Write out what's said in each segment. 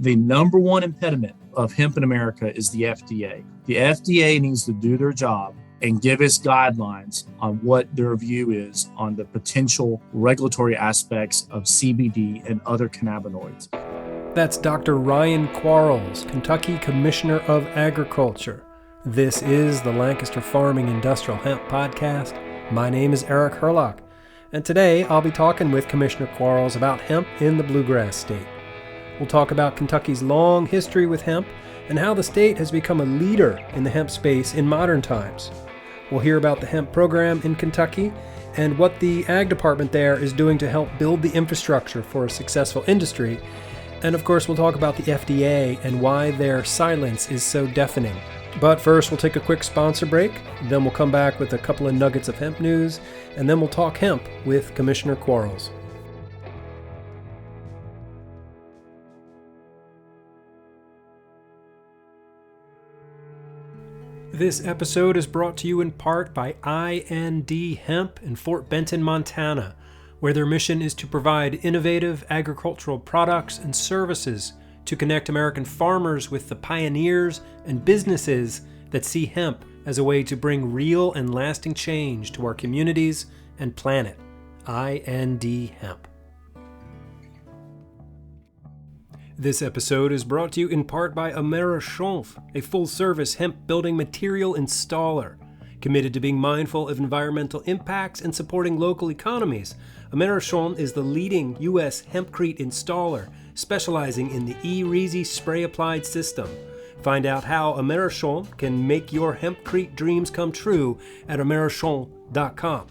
The number one impediment of hemp in America is the FDA. The FDA needs to do their job and give us guidelines on what their view is on the potential regulatory aspects of CBD and other cannabinoids. That's Dr. Ryan Quarles, Kentucky Commissioner of Agriculture. This is the Lancaster Farming Industrial Hemp Podcast. My name is Eric Herlock, and today I'll be talking with Commissioner Quarles about hemp in the Bluegrass State. We'll talk about Kentucky's long history with hemp and how the state has become a leader in the hemp space in modern times. We'll hear about the hemp program in Kentucky and what the ag department there is doing to help build the infrastructure for a successful industry. And of course, we'll talk about the FDA and why their silence is so deafening. But first, we'll take a quick sponsor break, then we'll come back with a couple of nuggets of hemp news, and then we'll talk hemp with Commissioner Quarles. This episode is brought to you in part by IND Hemp in Fort Benton, Montana, where their mission is to provide innovative agricultural products and services to connect American farmers with the pioneers and businesses that see hemp as a way to bring real and lasting change to our communities and planet. IND Hemp. This episode is brought to you in part by Americhanf, a full-service hemp building material installer. Committed to being mindful of environmental impacts and supporting local economies, Americhanf is the leading U.S. hempcrete installer, specializing in the e-Reezy spray-applied system. Find out how Americhanf can make your hempcrete dreams come true at americhanf.com.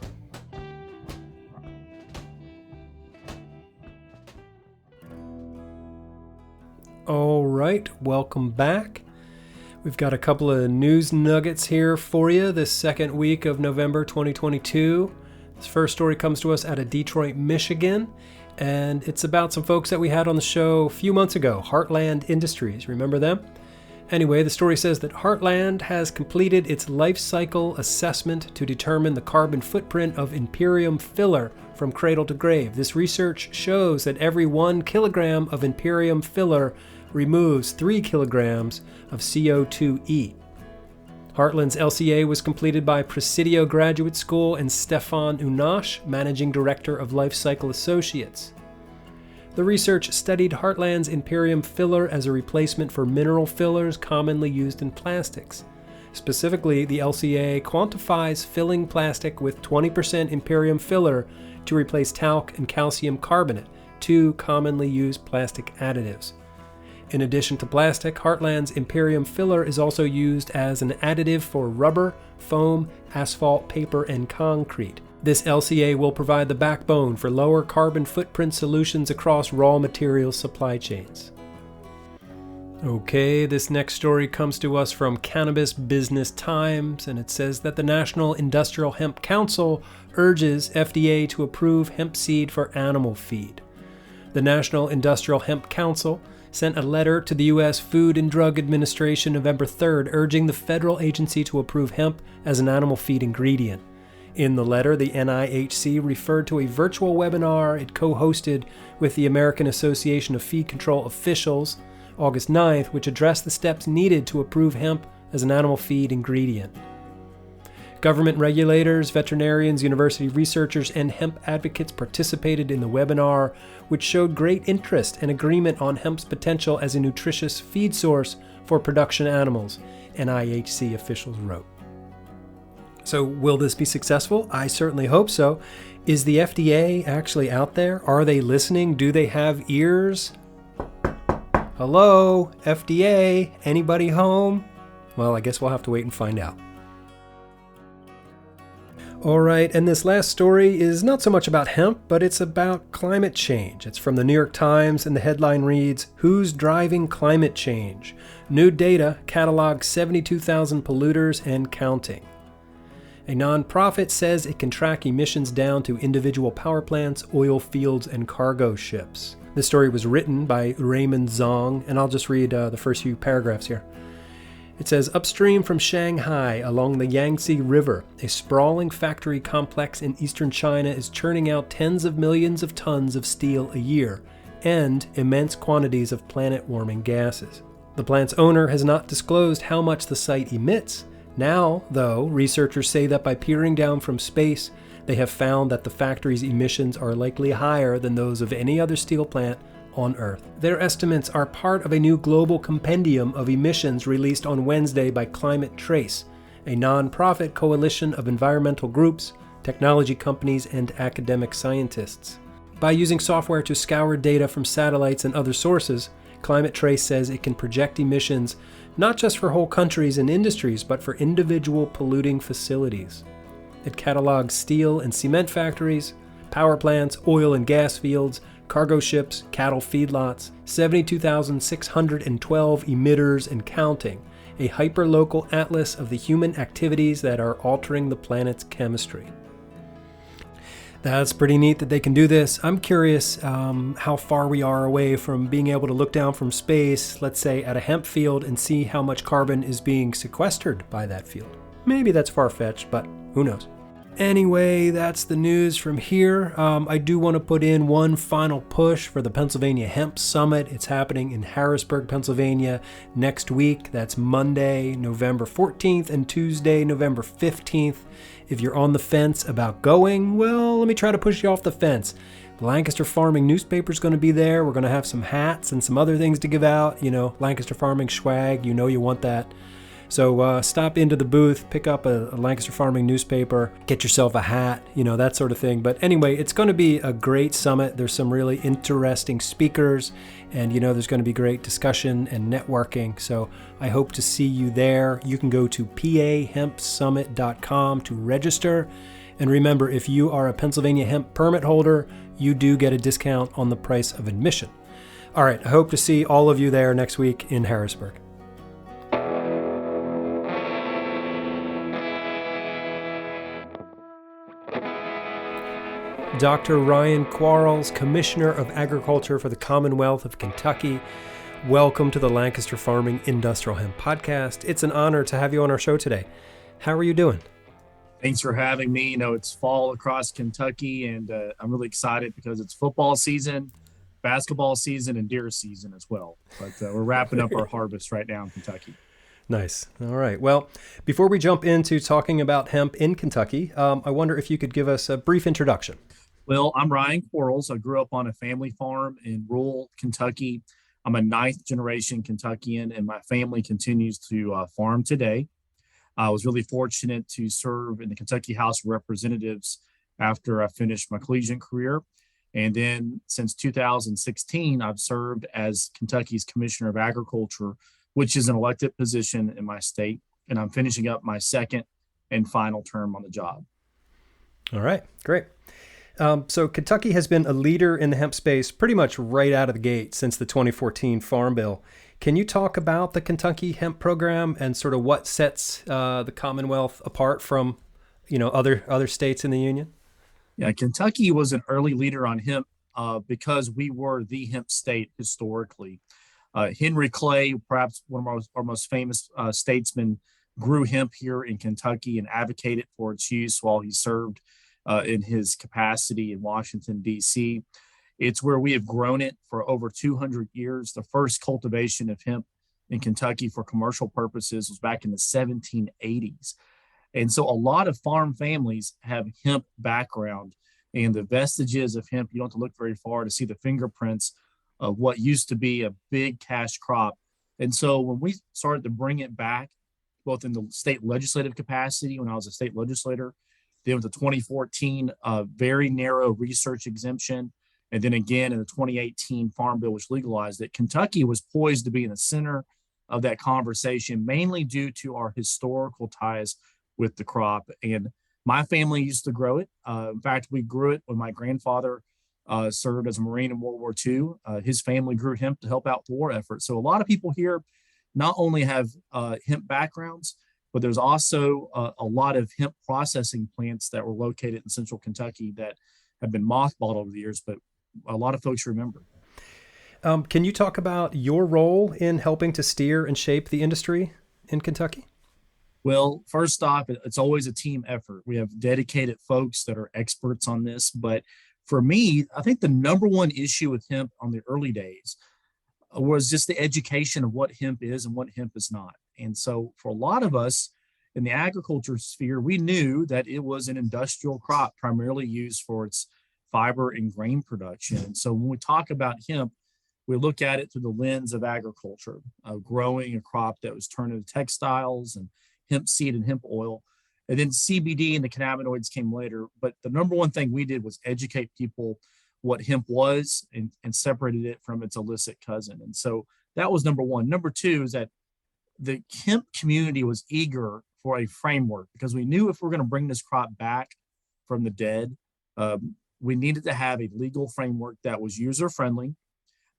All right, welcome back. We've got a couple of news nuggets here for you this second week of November 2022. This first story comes to us out of Detroit, Michigan, and it's about some folks that we had on the show a few months ago, Heartland Industries. Remember them? Anyway, the story says that Heartland has completed its life cycle assessment to determine the carbon footprint of Imperium filler from cradle to grave. This research shows that every 1 kilogram of Imperium filler removes 3 kilograms of CO2e. Heartland's LCA was completed by Presidio Graduate School and Stefan Unash, Managing Director of Life Cycle Associates. The research studied Heartland's Imperium filler as a replacement for mineral fillers commonly used in plastics. Specifically, the LCA quantifies filling plastic with 20% Imperium filler to replace talc and calcium carbonate, two commonly used plastic additives. In addition to plastic, Heartland's Imperium filler is also used as an additive for rubber, foam, asphalt, paper, and concrete. This LCA will provide the backbone for lower carbon footprint solutions across raw materials supply chains. Okay, this next story comes to us from Cannabis Business Times, and it says that the National Industrial Hemp Council urges FDA to approve hemp seed for animal feed. The National Industrial Hemp Council sent a letter to the U.S. Food and Drug Administration November 3rd urging the federal agency to approve hemp as an animal feed ingredient. In the letter, the NIHC referred to a virtual webinar it co-hosted with the American Association of Feed Control Officials August 9th, which addressed the steps needed to approve hemp as an animal feed ingredient. Government regulators, veterinarians, university researchers, and hemp advocates participated in the webinar, which showed great interest and agreement on hemp's potential as a nutritious feed source for production animals, NIHC officials wrote. So will this be successful? I certainly hope so. Is the FDA actually out there? Are they listening? Do they have ears? Hello, FDA? Anybody home? Well, I guess we'll have to wait and find out. All right, and this last story is not so much about hemp, but it's about climate change. It's from the New York Times, and the headline reads, "Who's Driving Climate Change? New data catalogs 72,000 polluters and counting." A nonprofit says it can track emissions down to individual power plants, oil fields, and cargo ships. This story was written by Raymond Zong, and I'll just read the first few paragraphs here. It says, upstream from Shanghai along the Yangtze River, a sprawling factory complex in eastern China is churning out tens of millions of tons of steel a year. and immense quantities of planet-warming gases. The plant's owner has not disclosed how much the site emits. Now, though, researchers say that by peering down from space, they have found that the factory's emissions are likely higher than those of any other steel plant on Earth. Their estimates are part of a new global compendium of emissions released on Wednesday by Climate Trace, a non-profit coalition of environmental groups, technology companies, and academic scientists. By using software to scour data from satellites and other sources, Climate Trace says it can project emissions not just for whole countries and industries, but for individual polluting facilities. It catalogs steel and cement factories, power plants, oil and gas fields, cargo ships, cattle feedlots, 72,612 emitters and counting, a hyperlocal atlas of the human activities that are altering the planet's chemistry. That's pretty neat that they can do this. I'm curious how far we are away from being able to look down from space, let's say at a hemp field, and see how much carbon is being sequestered by that field. Maybe that's far-fetched, but who knows? Anyway, that's the news from here. I do want to put in one final push for the Pennsylvania Hemp Summit. It's happening in Harrisburg, Pennsylvania next week. That's Monday, November 14th and Tuesday, November 15th. If you're on the fence about going, well, let me try to push you off the fence. The Lancaster Farming newspaper is going to be there. We're going to have some hats and some other things to give out. You know, Lancaster Farming swag, you know you want that. So stop into the booth, pick up a Lancaster Farming newspaper, get yourself a hat, you know, that sort of thing. But anyway, it's going to be a great summit. There's some really interesting speakers, and, you know, there's going to be great discussion and networking. So I hope to see you there. You can go to pahempsummit.com to register. And remember, if you are a Pennsylvania hemp permit holder, you do get a discount on the price of admission. All right, I hope to see all of you there next week in Harrisburg. Dr. Ryan Quarles, Commissioner of Agriculture for the Commonwealth of Kentucky. Welcome to the Lancaster Farming Industrial Hemp Podcast. It's an honor to have you on our show today. How are you doing? Thanks for having me. You know, it's fall across Kentucky, and I'm really excited because it's football season, basketball season, and deer season as well. But we're wrapping up our harvest right now in Kentucky. Nice. All right. Well, before we jump into talking about hemp in Kentucky, I wonder if you could give us a brief introduction. Well, I'm Ryan Quarles. I grew up on a family farm in rural Kentucky. I'm a ninth generation Kentuckian, and my family continues to farm today. I was really fortunate to serve in the Kentucky House of Representatives after I finished my collegiate career. And then since 2016, I've served as Kentucky's Commissioner of Agriculture, which is an elected position in my state. And I'm finishing up my second and final term on the job. All right, great. So Kentucky has been a leader in the hemp space pretty much right out of the gate since the 2014 Farm Bill. Can you talk about the Kentucky hemp program and sort of what sets the Commonwealth apart from, you know, other states in the union? Yeah, Kentucky was an early leader on hemp because we were the hemp state historically. Henry Clay, perhaps one of our most famous statesmen, grew hemp here in Kentucky and advocated for its use while he served in his capacity in Washington, D.C. It's where we have grown it for over 200 years. The first cultivation of hemp in Kentucky for commercial purposes was back in the 1780s. And so a lot of farm families have hemp background, and the vestiges of hemp, you don't have to look very far to see the fingerprints of what used to be a big cash crop. And so when we started to bring it back, both in the state legislative capacity when I was a state legislator, then with the 2014 very narrow research exemption, and then again in the 2018 Farm Bill, which legalized it, Kentucky was poised to be in the center of that conversation, mainly due to our historical ties with the crop. And my family used to grow it. In fact, we grew it when my grandfather served as a Marine in World War II. His family grew hemp to help out the war effort. So a lot of people here not only have hemp backgrounds, but there's also a lot of hemp processing plants that were located in central Kentucky that have been mothballed over the years, but a lot of folks remember. Can you talk about your role in helping to steer and shape the industry in Kentucky? Well, first off, it's always a team effort. We have dedicated folks that are experts on this, but for me, I think the number one issue with hemp on the early days was just the education of what hemp is and what hemp is not. And so for a lot of us in the agriculture sphere, we knew that it was an industrial crop primarily used for its fiber and grain production. And so when we talk about hemp, we look at it through the lens of agriculture, growing a crop that was turned into textiles and hemp seed and hemp oil. And then CBD and the cannabinoids came later. But the number one thing we did was educate people what hemp was and separated it from its illicit cousin. And so that was number one. Number two is that the hemp community was eager for a framework because we knew if we're going to bring this crop back from the dead, we needed to have a legal framework that was user friendly,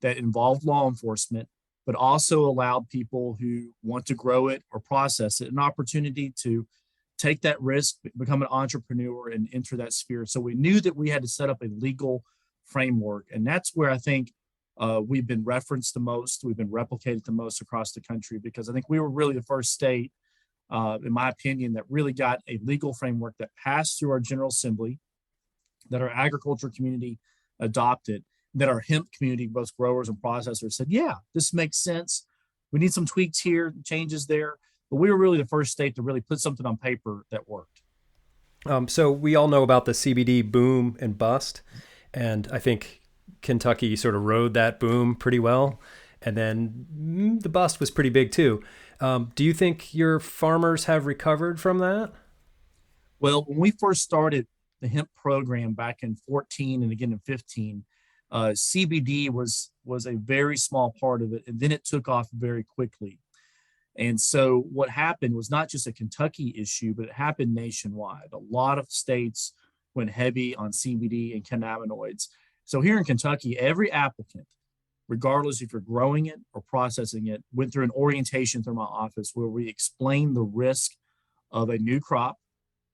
that involved law enforcement, but also allowed people who want to grow it or process it an opportunity to take that risk, become an entrepreneur, and enter that sphere. So we knew that we had to set up a legal framework. And that's where I think we've been referenced the most, we've been replicated the most across the country, because I think we were really the first state, in my opinion, that really got a legal framework that passed through our General Assembly, that our agriculture community adopted, that our hemp community, both growers and processors, said, yeah, this makes sense. We need some tweaks here, changes there. But we were really the first state to really put something on paper that worked. So we all know about the CBD boom and bust. And I think Kentucky sort of rode that boom pretty well. And then the bust was pretty big too. Do you think your farmers have recovered from that? Well, when we first started the hemp program back in 14 and again in 15, CBD was a very small part of it. And then it took off very quickly. And so what happened was not just a Kentucky issue, but it happened nationwide. A lot of states went heavy on CBD and cannabinoids. So here in Kentucky, every applicant, regardless if you're growing it or processing it, went through an orientation through my office where we explained the risk of a new crop,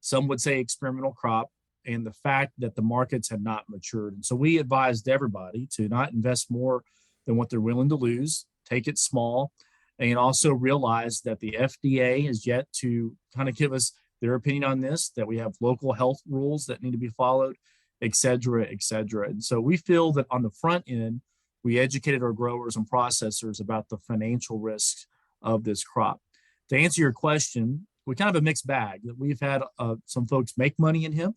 some would say experimental crop, and the fact that the markets had not matured. And so we advised everybody to not invest more than what they're willing to lose, take it small, and also realize that the FDA is yet to kind of give us their opinion on this, that we have local health rules that need to be followed, et cetera, et cetera. And so we feel that on the front end, we educated our growers and processors about the financial risks of this crop. To answer your question, we kind of a mixed bag. That we've had some folks make money in hemp.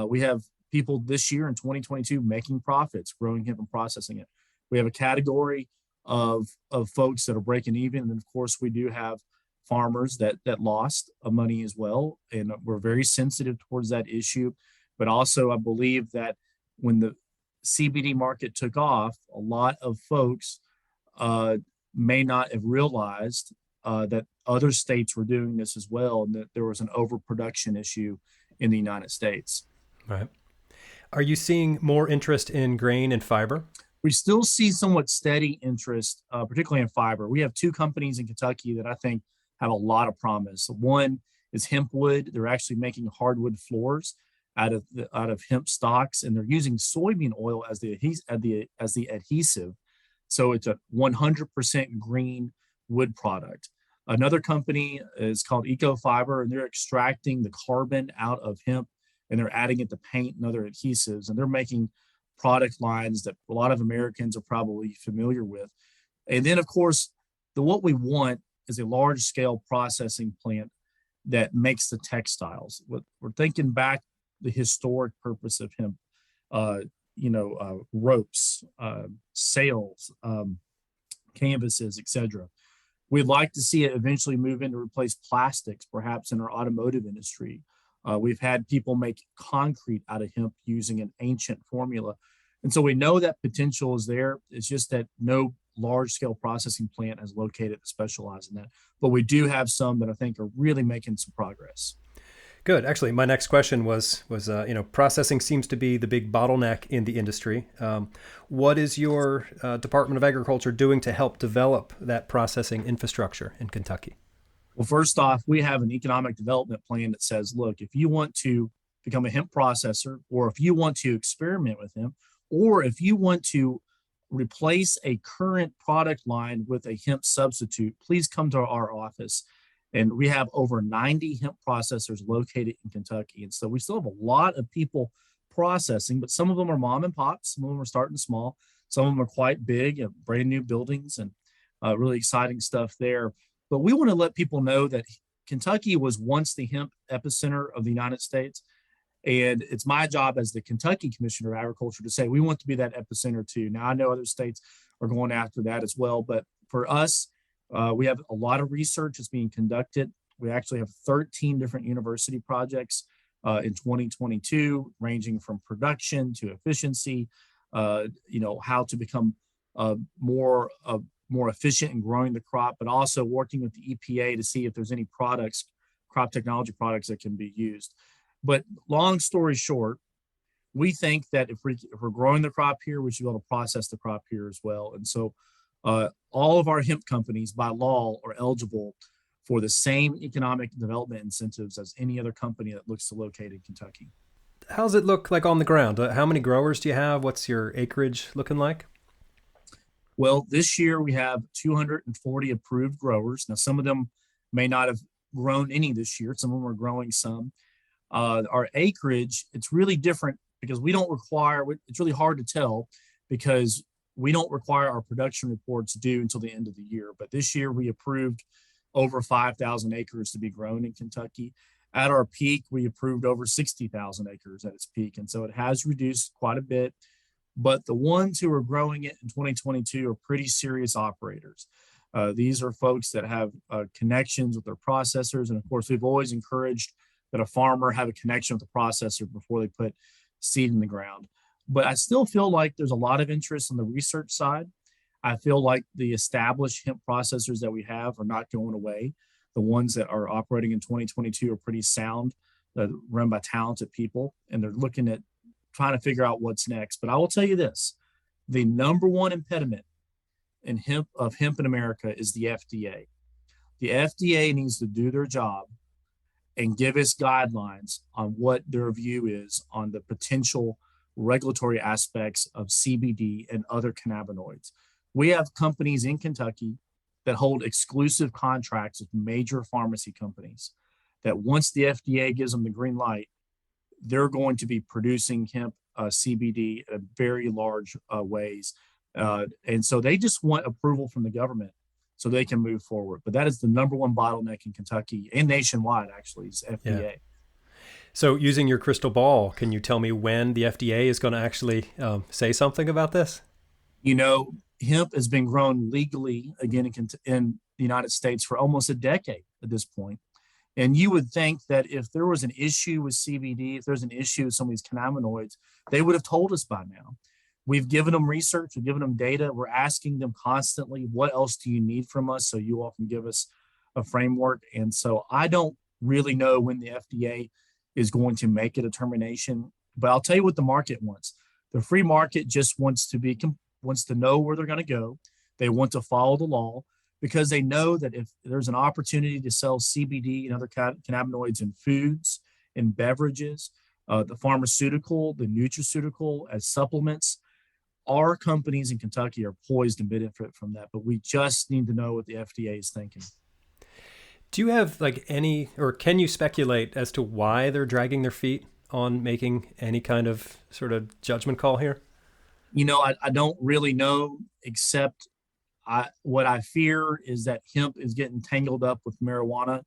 We have people this year in 2022 making profits, growing hemp and processing it. We have a category of folks that are breaking even. And of course, we do have farmers that lost money as well. And we're very sensitive towards that issue. But also, I believe that when the CBD market took off, a lot of folks may not have realized that other states were doing this as well, and that there was an overproduction issue in the United States. Right. Are you seeing more interest in grain and fiber? We still see somewhat steady interest, particularly in fiber. We have two companies in Kentucky that I think have a lot of promise. One is Hempwood. They're actually making hardwood floors out of hemp stalks, and they're using soybean oil as the adhesive. So it's a 100% green wood product. Another company is called Ecofiber, and they're extracting the carbon out of hemp and they're adding it to paint and other adhesives, and they're making product lines that a lot of Americans are probably familiar with. And then, of course, what we want is a large-scale processing plant that makes the textiles. We're thinking back the historic purpose of hemp, ropes, sails, canvases, etc. We'd like to see it eventually move in to replace plastics, perhaps in our automotive industry. We've had people make concrete out of hemp using an ancient formula. And so we know that potential is there. It's just that no large-scale processing plant is located to specialize in that. But we do have some that I think are really making some progress. Good. Actually, my next question was processing seems to be the big bottleneck in the industry. What is your Department of Agriculture doing to help develop that processing infrastructure in Kentucky? Well, first off, we have an economic development plan that says, look, if you want to become a hemp processor, or if you want to experiment with hemp, or if you want to replace a current product line with a hemp substitute, please come to our office. And we have over 90 hemp processors located in Kentucky. And so we still have a lot of people processing, but some of them are mom and pops. Some of them are starting small. Some of them are quite big, brand new buildings, and really exciting stuff there. But we want to let people know that Kentucky was once the hemp epicenter of the United States. And it's my job as the Kentucky Commissioner of Agriculture to say we want to be that epicenter too. Now, I know other states are going after that as well, but for us, we have a lot of research that's being conducted. We actually have 13 different university projects in 2022, ranging from production to efficiency, how to become more efficient in growing the crop, but also working with the EPA to see if there's any crop technology products that can be used. But long story short, we think that if we're growing the crop here, we should be able to process the crop here as well. And so all of our hemp companies by law are eligible for the same economic development incentives as any other company that looks to locate in Kentucky. How's it look like on the ground? How many growers do you have? What's your acreage looking like? Well, this year we have 240 approved growers. Now, some of them may not have grown any this year. Some of them are growing some. Our acreage, it's really different because it's really hard to tell because we don't require our production reports due until the end of the year. But this year we approved over 5,000 acres to be grown in Kentucky. At our peak, we approved over 60,000 acres at its peak. And so it has reduced quite a bit. But the ones who are growing it in 2022 are pretty serious operators. These are folks that have connections with their processors. And of course, we've always encouraged that a farmer have a connection with the processor before they put seed in the ground. But I still feel like there's a lot of interest on the research side. I feel like the established hemp processors that we have are not going away. The ones that are operating in 2022 are pretty sound, run by talented people, and they're looking at trying to figure out what's next. But I will tell you this, the number one impediment in hemp in America is the FDA. The FDA needs to do their job and give us guidelines on what their view is on the potential regulatory aspects of CBD and other cannabinoids. We have companies in Kentucky that hold exclusive contracts with major pharmacy companies that once the FDA gives them the green light, they're going to be producing hemp CBD in very large ways. And so they just want approval from the government so they can move forward. But that is the number one bottleneck in Kentucky and nationwide, actually, is FDA. Yeah. So using your crystal ball, can you tell me when the FDA is going to actually say something about this? Hemp has been grown legally again in the United States for almost a decade at this point. And you would think that if there was an issue with CBD, if there's an issue with some of these cannabinoids, they would have told us by now. We've given them research, we've given them data. We're asking them constantly, what else do you need from us so you all can give us a framework? And so I don't really know when the FDA is going to make a determination, but I'll tell you what the market wants. The free market just wants to know where they're going to go. They want to follow the law because they know that if there's an opportunity to sell CBD and other cannabinoids in foods, in beverages, the pharmaceutical, the nutraceutical as supplements, our companies in Kentucky are poised to benefit from that, but we just need to know what the FDA is thinking. Do you have can you speculate as to why they're dragging their feet on making any kind of sort of judgment call here? I don't really know, except what I fear is that hemp is getting tangled up with marijuana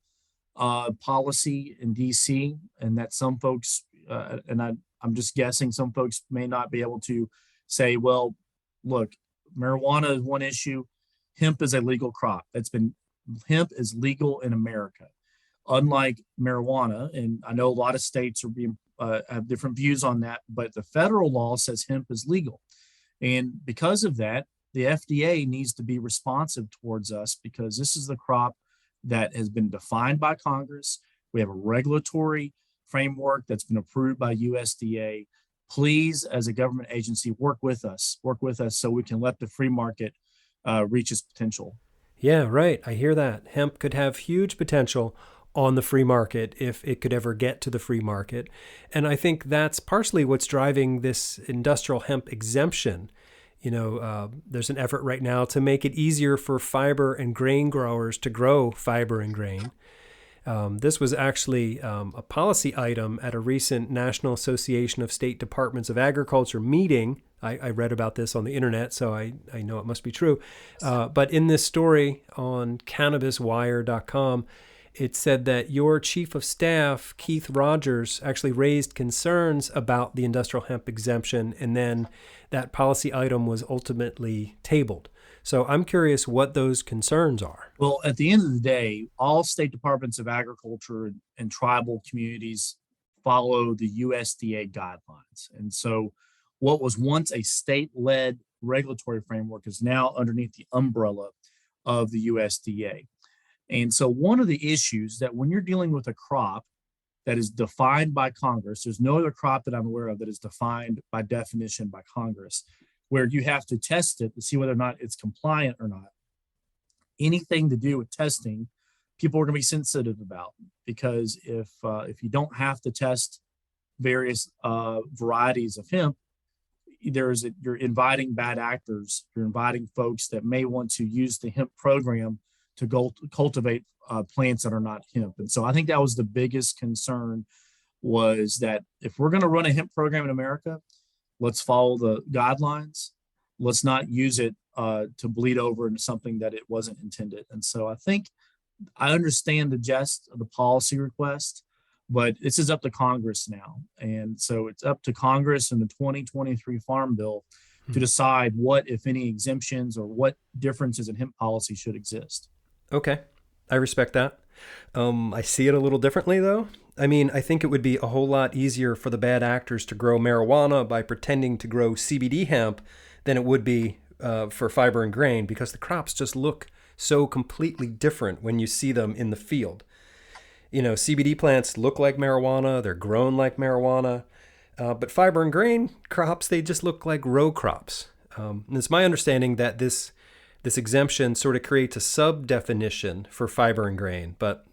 policy in DC, and that some folks, I'm just guessing, some folks may not be able to say, well, look, marijuana is one issue. Hemp is a legal crop. Hemp is legal in America, unlike marijuana. And I know a lot of states have different views on that, but the federal law says hemp is legal. And because of that, the FDA needs to be responsive towards us because this is the crop that has been defined by Congress. We have a regulatory framework that's been approved by USDA. Please, as a government agency, work with us so we can let the free market reach its potential. Yeah, right. I hear that. Hemp could have huge potential on the free market if it could ever get to the free market. And I think that's partially what's driving this industrial hemp exemption. There's an effort right now to make it easier for fiber and grain growers to grow fiber and grain. This was actually a policy item at a recent National Association of State Departments of Agriculture meeting. I read about this on the internet, so I know it must be true. But in this story on cannabiswire.com, it said that your chief of staff, Keith Rogers, actually raised concerns about the industrial hemp exemption, and then that policy item was ultimately tabled. So I'm curious what those concerns are. Well, at the end of the day, all state departments of agriculture and tribal communities follow the USDA guidelines. And so what was once a state-led regulatory framework is now underneath the umbrella of the USDA. And so one of the issues that when you're dealing with a crop that is defined by Congress, there's no other crop that I'm aware of that is defined by definition by Congress, where you have to test it to see whether or not it's compliant or not. Anything to do with testing, people are going to be sensitive about, because if you don't have to test various varieties of hemp, you're inviting bad actors. You're inviting folks that may want to use the hemp program to go cultivate plants that are not hemp. And so I think that was the biggest concern, was that if we're going to run a hemp program in America, let's follow the guidelines. Let's not use it to bleed over into something that it wasn't intended. And so I understand the gist of the policy request, but this is up to Congress now. And so it's up to Congress and the 2023 Farm Bill to decide what, if any, exemptions or what differences in hemp policy should exist. Okay, I respect that. I see it a little differently, though. I mean, I think it would be a whole lot easier for the bad actors to grow marijuana by pretending to grow CBD hemp than it would be for fiber and grain, because the crops just look so completely different when you see them in the field. You know, CBD plants look like marijuana, they're grown like marijuana, but fiber and grain crops, they just look like row crops. And it's my understanding that this exemption sort of creates a sub-definition for fiber and grain, but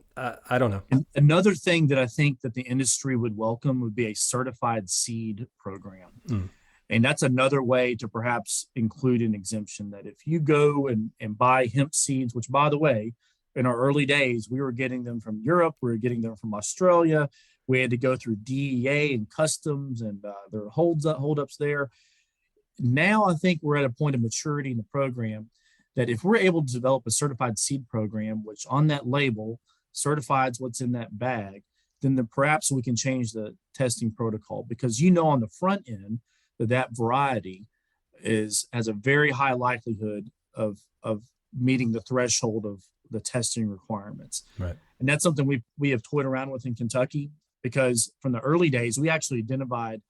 I don't know. And another thing that I think that the industry would welcome would be a certified seed program. And that's another way to perhaps include an exemption, that if you go and buy hemp seeds, which, by the way, in our early days, we were getting them from Europe, we were getting them from Australia. We had to go through DEA and customs, and there are holdups there. Now I think we're at a point of maturity in the program that if we're able to develop a certified seed program, which on that label certifies what's in that bag, then perhaps we can change the testing protocol, because on the front end that variety has a very high likelihood of meeting the threshold of the testing requirements. Right. And that's something we have toyed around with in Kentucky, because from the early days, we actually identified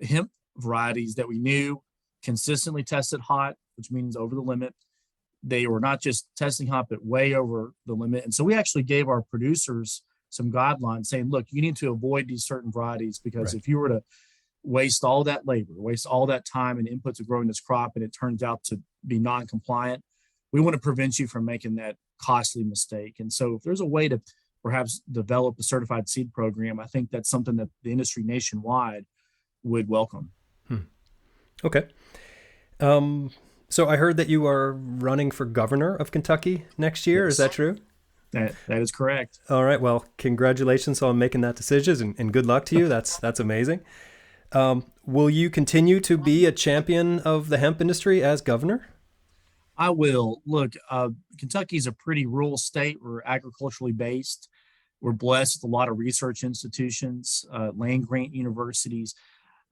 hemp varieties that we knew consistently tested hot, which means over the limit. They were not just testing hot, but way over the limit. And so we actually gave our producers some guidelines saying, look, you need to avoid these certain varieties, because if you were to waste all that labor, waste all that time and input to growing this crop, and it turns out to be non-compliant, we want to prevent you from making that costly mistake. And so if there's a way to perhaps develop a certified seed program, I think that's something that the industry nationwide would welcome. Okay. So I heard that you are running for governor of Kentucky next year. Yes. Is that true? That is correct. All right. Well, congratulations on making that decision, and good luck to you. That's amazing. Will you continue to be a champion of the hemp industry as governor? I will. Look, Kentucky is a pretty rural state. We're agriculturally based. We're blessed with a lot of research institutions, land grant universities,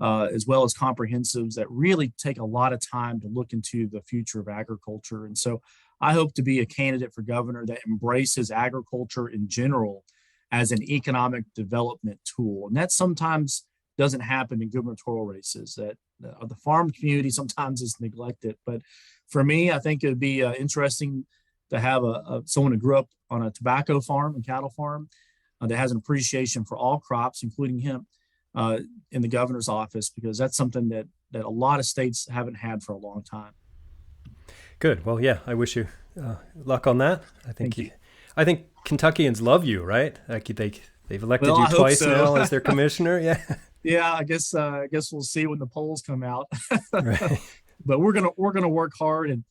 as well as comprehensives that really take a lot of time to look into the future of agriculture. And so I hope to be a candidate for governor that embraces agriculture in general as an economic development tool. And that sometimes doesn't happen in gubernatorial races, that the farm community sometimes is neglected. But for me, I think it would be interesting to have someone who grew up on a tobacco farm and cattle farm that has an appreciation for all crops, including hemp, in the governor's office, because that's something that a lot of states haven't had for a long time. Good. Well, yeah, I wish you luck on that. I think Kentuckians love you, right? Like they've elected you twice now as their commissioner. Yeah. Yeah, I guess we'll see when the polls come out. Right. But we're gonna work hard, and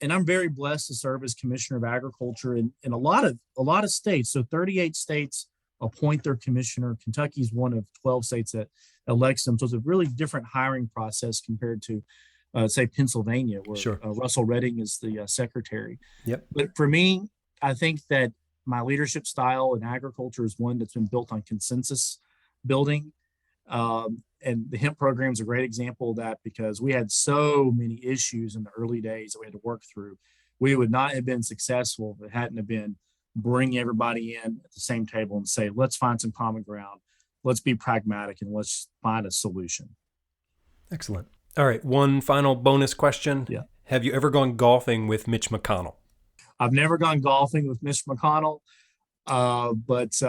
and I'm very blessed to serve as Commissioner of Agriculture in a lot of states. So 38 states appoint their commissioner. Kentucky is one of 12 states that elects them. So it's a really different hiring process compared to, say, Pennsylvania, where Sure. Russell Redding is the secretary. Yep. But for me, I think that my leadership style in agriculture is one that's been built on consensus building. And the hemp program is a great example of that, because we had so many issues in the early days that we had to work through. We would not have been successful if it hadn't have been bring everybody in at the same table and say, let's find some common ground. Let's be pragmatic and let's find a solution. Excellent. All right. One final bonus question. Yeah. Have you ever gone golfing with Mitch McConnell? I've never gone golfing with Mitch McConnell, but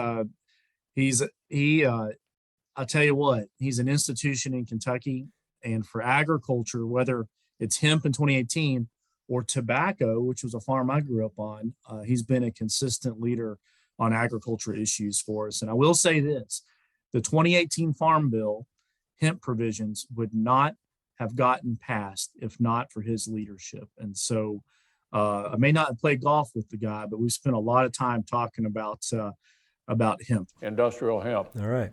I'll tell you what, he's an institution in Kentucky, and for agriculture, whether it's hemp in 2018 or tobacco, which was a farm I grew up on, he's been a consistent leader on agriculture issues for us. And I will say this, the 2018 Farm Bill, hemp provisions would not have gotten passed if not for his leadership. And so I may not play golf with the guy, but we spent a lot of time talking about hemp. Industrial hemp. All right.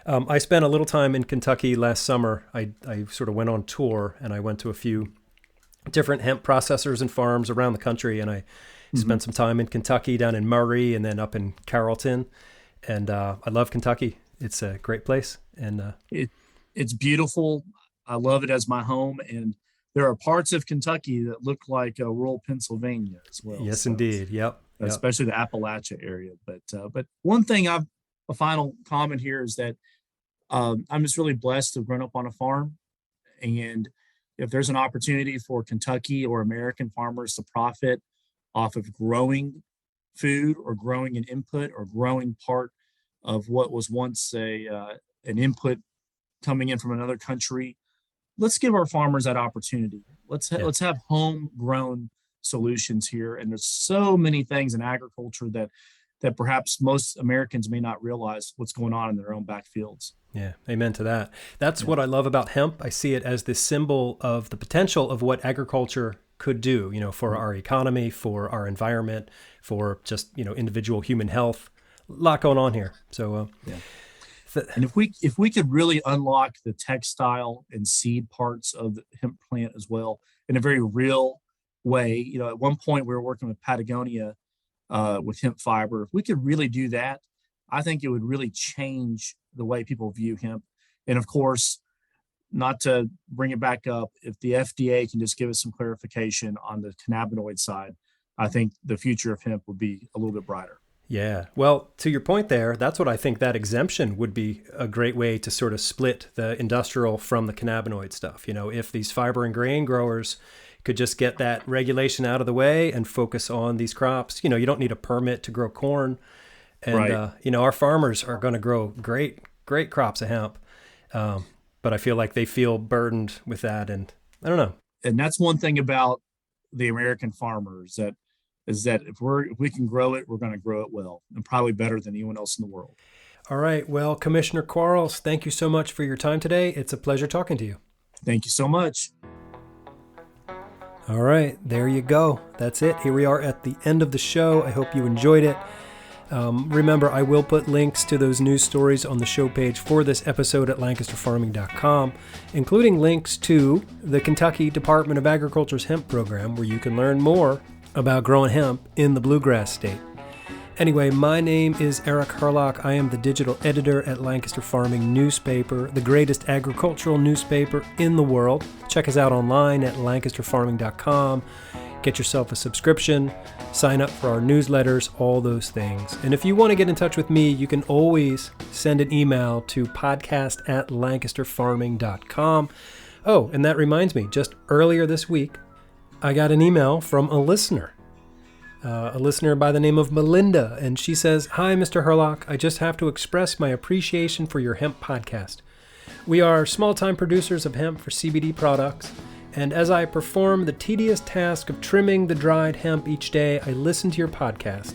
I spent a little time in Kentucky last summer. I sort of went on tour, and I went to a few different hemp processors and farms around the country, and I spent some time in Kentucky, down in Murray, and then up in Carrollton. And I love Kentucky. It's a great place. And it's beautiful. I love it as my home. And there are parts of Kentucky that look like rural Pennsylvania as well. Yes, so, indeed. Yep. especially the Appalachia area. But one thing a final comment here is that I'm just really blessed to have grown up on a farm. And if there's an opportunity for Kentucky or American farmers to profit off of growing food or growing an input or growing part of what was once an input coming in from another country, let's give our farmers that opportunity. Let's have homegrown solutions here. And there's so many things in agriculture that perhaps most Americans may not realize what's going on in their own backfields. Yeah, amen to that. That's what I love about hemp. I see it as this symbol of the potential of what agriculture could do, for our economy, for our environment, for just, individual human health. A lot going on here. So, and if we could really unlock the textile and seed parts of the hemp plant as well in a very real way, at one point we were working with Patagonia with hemp fiber. If we could really do that, I think it would really change the way people view hemp. And of course, not to bring it back up, if the FDA can just give us some clarification on the cannabinoid side, I think the future of hemp would be a little bit brighter. Yeah. Well, to your point there, that's what I think that exemption would be a great way to sort of split the industrial from the cannabinoid stuff. If these fiber and grain growers could just get that regulation out of the way and focus on these crops, you don't need a permit to grow corn. And, right. Our farmers are going to grow great crops of hemp. But I feel like they feel burdened with that. And I don't know. And that's one thing about the American farmers is that if we can grow it, we're going to grow it well, and probably better than anyone else in the world. All right. Well, Commissioner Quarles, thank you so much for your time today. It's a pleasure talking to you. Thank you so much. All right. There you go. That's it. Here we are at the end of the show. I hope you enjoyed it. Remember, I will put links to those news stories on the show page for this episode at lancasterfarming.com, including links to the Kentucky Department of Agriculture's hemp program, where you can learn more about growing hemp in the bluegrass state. Anyway, my name is Eric Herlock. I am the digital editor at Lancaster Farming Newspaper, the greatest agricultural newspaper in the world. Check us out online at lancasterfarming.com. Get yourself a subscription, sign up for our newsletters, all those things. And if you want to get in touch with me, you can always send an email to podcast@lancasterfarming.com. Oh, and that reminds me, just earlier this week, I got an email from a listener by the name of Melinda, and she says, "Hi, Mr. Herlock. I just have to express my appreciation for your hemp podcast. We are small-time producers of hemp for CBD products, and as I perform the tedious task of trimming the dried hemp each day, I listen to your podcast,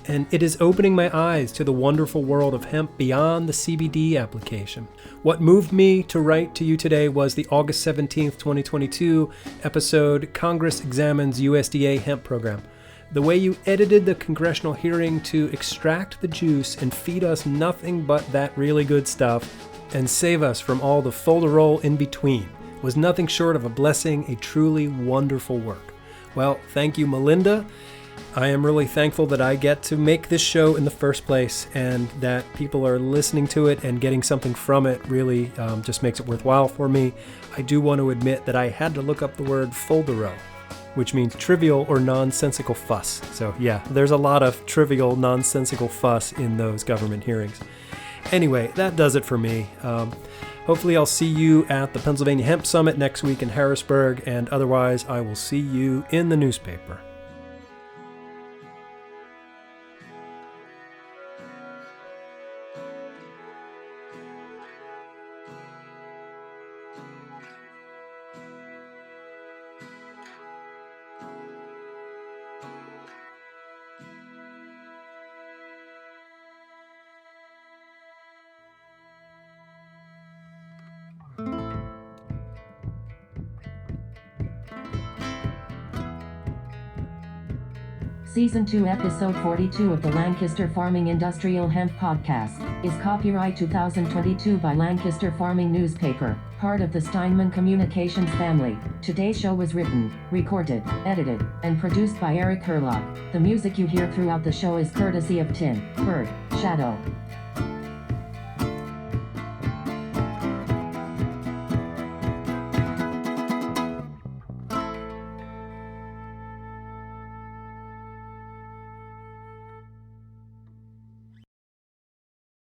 and it is opening my eyes to the wonderful world of hemp beyond the CBD application. What moved me to write to you today was the August 17th, 2022 episode, Congress Examines USDA Hemp Program. The way you edited the congressional hearing to extract the juice and feed us nothing but that really good stuff and save us from all the folderol in between was nothing short of a blessing, a truly wonderful work. Well, thank you, Melinda. I am really thankful that I get to make this show in the first place, and that people are listening to it and getting something from it really just makes it worthwhile for me. I do want to admit that I had to look up the word foldero, which means trivial or nonsensical fuss. So yeah, there's a lot of trivial, nonsensical fuss in those government hearings. Anyway, that does it for me. Hopefully I'll see you at the Pennsylvania Hemp Summit next week in Harrisburg, and otherwise I will see you in the newspaper. Season 2, Episode 42 of the Lancaster Farming Industrial Hemp Podcast is copyright 2022 by Lancaster Farming Newspaper, part of the Steinman Communications family. Today's show was written, recorded, edited, and produced by Eric Herlock. The music you hear throughout the show is courtesy of Tin Bird Shadow.